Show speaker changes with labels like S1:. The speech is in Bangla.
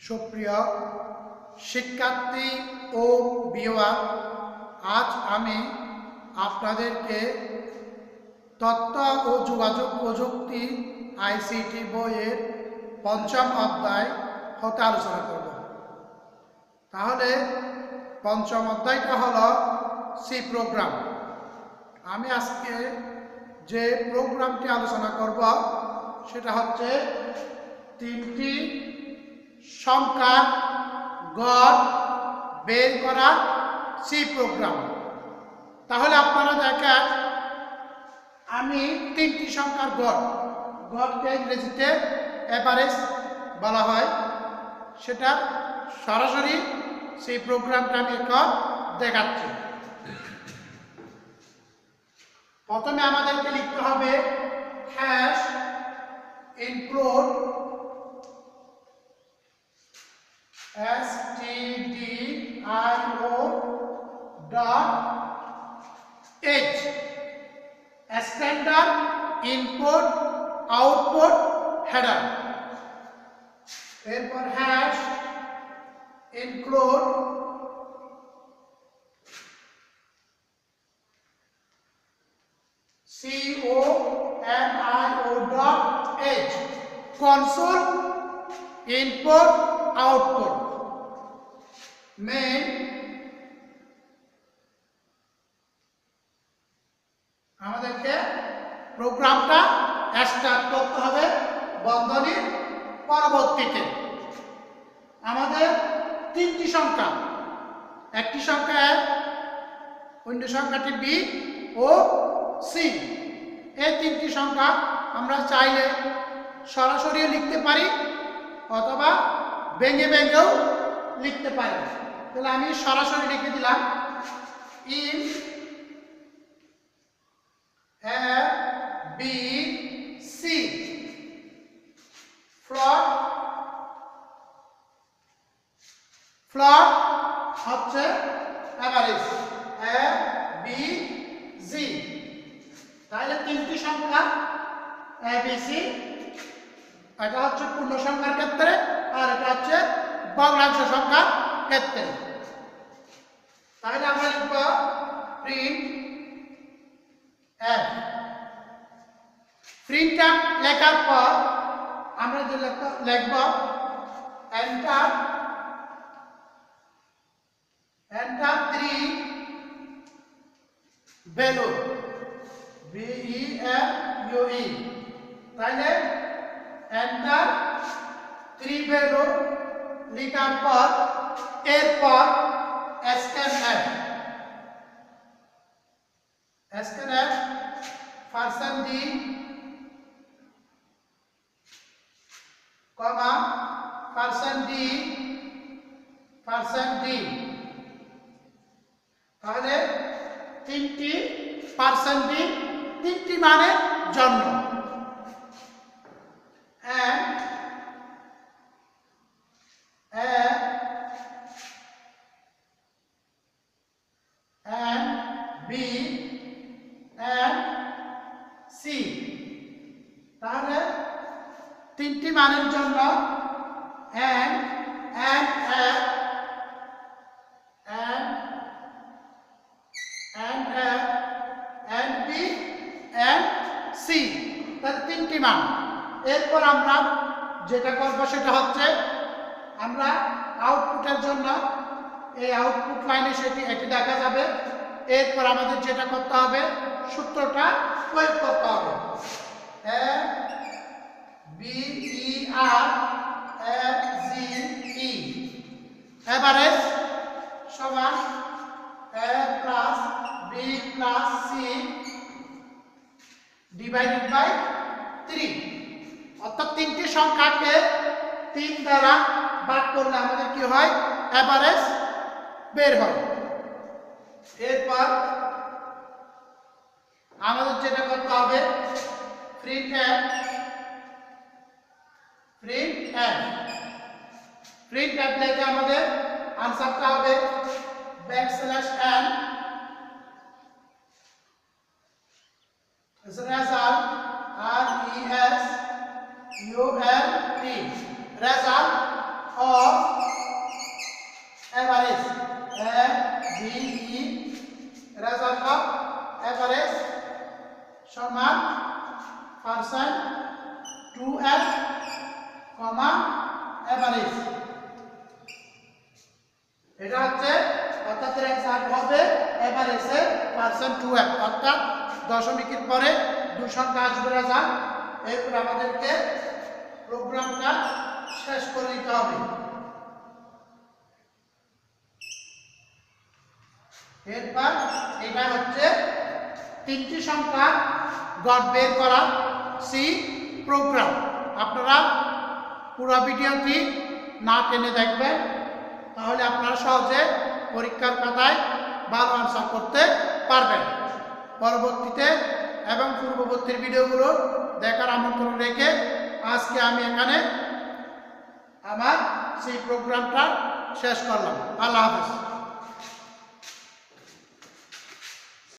S1: সুপ্রিয় শিক্ষার্থী ও ভিউয়ার, আজ আমি আপনাদেরকে তথ্য ও যোগাযোগ প্রযুক্তি আইসিটি বইয়ের পঞ্চম অধ্যায় হতে আলোচনা করব। তাহলে পঞ্চম অধ্যায়টা হলো সি প্রোগ্রাম। আমি আজকে যে প্রোগ্রামটি আলোচনা করব সেটা হচ্ছে তিনটি সংখ্যার গড় বের করার সি প্রোগ্রাম। তাহলে আপনারা দেখেন, আমি তিনটি সংখ্যার গড়কে ইংরেজিতে এভারেজ বলা হয়, সেটা সরাসরি সেই প্রোগ্রামটা আমি এখন দেখাচ্ছি। প্রথমে আমাদেরকে লিখতে হবে hash include stdio dot h standard input output header। এরপর hash include conio dot h console input output main। আমাদেরকে প্রোগ্রামটা স্টার্ট করতে হবে বন্ধনীর পরবর্তীতে। আমাদের তিনটি সংখ্যা, একটি সংখ্যা এক, অন্য সংখ্যাটি বি ও সি। এই তিনটি সংখ্যা আমরা চাইলে সরাসরি লিখতে পারি অথবা ভেঙে ভেঙেও লিখতে পারি। তাহলে আমি সরাসরি লিখে দিলাম in A B C plot হচ্ছে এভারেজ এ বি জি। তাহলে তিনটি সংখ্যা এ বি সি, এটা হচ্ছে পূর্ণ সংখ্যার ক্ষেত্রে আর এটা হচ্ছে ভগ্নাংশ সংখ্যার ক্ষেত্রে। তাহলে আমরা লিখব প্রিন্ট এফ। প্রিন্ট এফ লেখার পর আমরা যে লিখব এন্টার 3 ভ্যালু VELUE। তাহলে এন্টার 3 ভ্যালু লেখার পর এরপর scanf %d কমা %d। তাহলে তিনটি %d তিনটি মানের জন্য। and B and C। তাহলে তিনটি মানের জন্য and B and C, তাহলে তিনটি মান। এরপর আমরা যেটা করব সেটা হচ্ছে আমরা আউটপুটের জন্য এই আউটপুট লাইনে এটি দেখা যাবে। এরপর আমাদের যেটা করতে হবে সূত্রটা প্রয়োগ করতে হবে। এভারেজ সমান a plus b plus c divided by 3। অর্থাৎ তিনটি সংখ্যাকে 3 দ্বারা ভাগ করলে আমাদের কি হয়, এভারেজ বের হয়। এরপর আমাদের যেটা করতে হবে প্রিন্ট এফ লিখে আমাদের আনসারটা হবে \n result RESULT result of average MBE result of average সমান percent 2f comma average এটা হচ্ছে অর্থাৎ এর অ্যান্সার হবে এভারেজে পার্সেন্ট 2f অর্থাৎ দশমিকের পরে দুই সংখ্যা আসবে রেজাল্ট এরপর আমাদেরকে প্রোগ্রামটা শেষ করে দিতে হবে এরপর এটা হচ্ছে তিনটি সংখ্যা গড় বের করা সি প্রোগ্রাম আপনারা পুরো ভিডিওটি না টেনে দেখবেন তাহলে আপনারা সহজে পরীক্ষার খাতায় ভালো আনসার করতে পারবেন পরবর্তীতে এবং পূর্ববর্তী ভিডিওগুলো দেখার আমন্ত্রণ রেখে আজকে আমি এখানে আমার সেই প্রোগ্রামটা শেষ করলাম আল্লাহ হাফেজ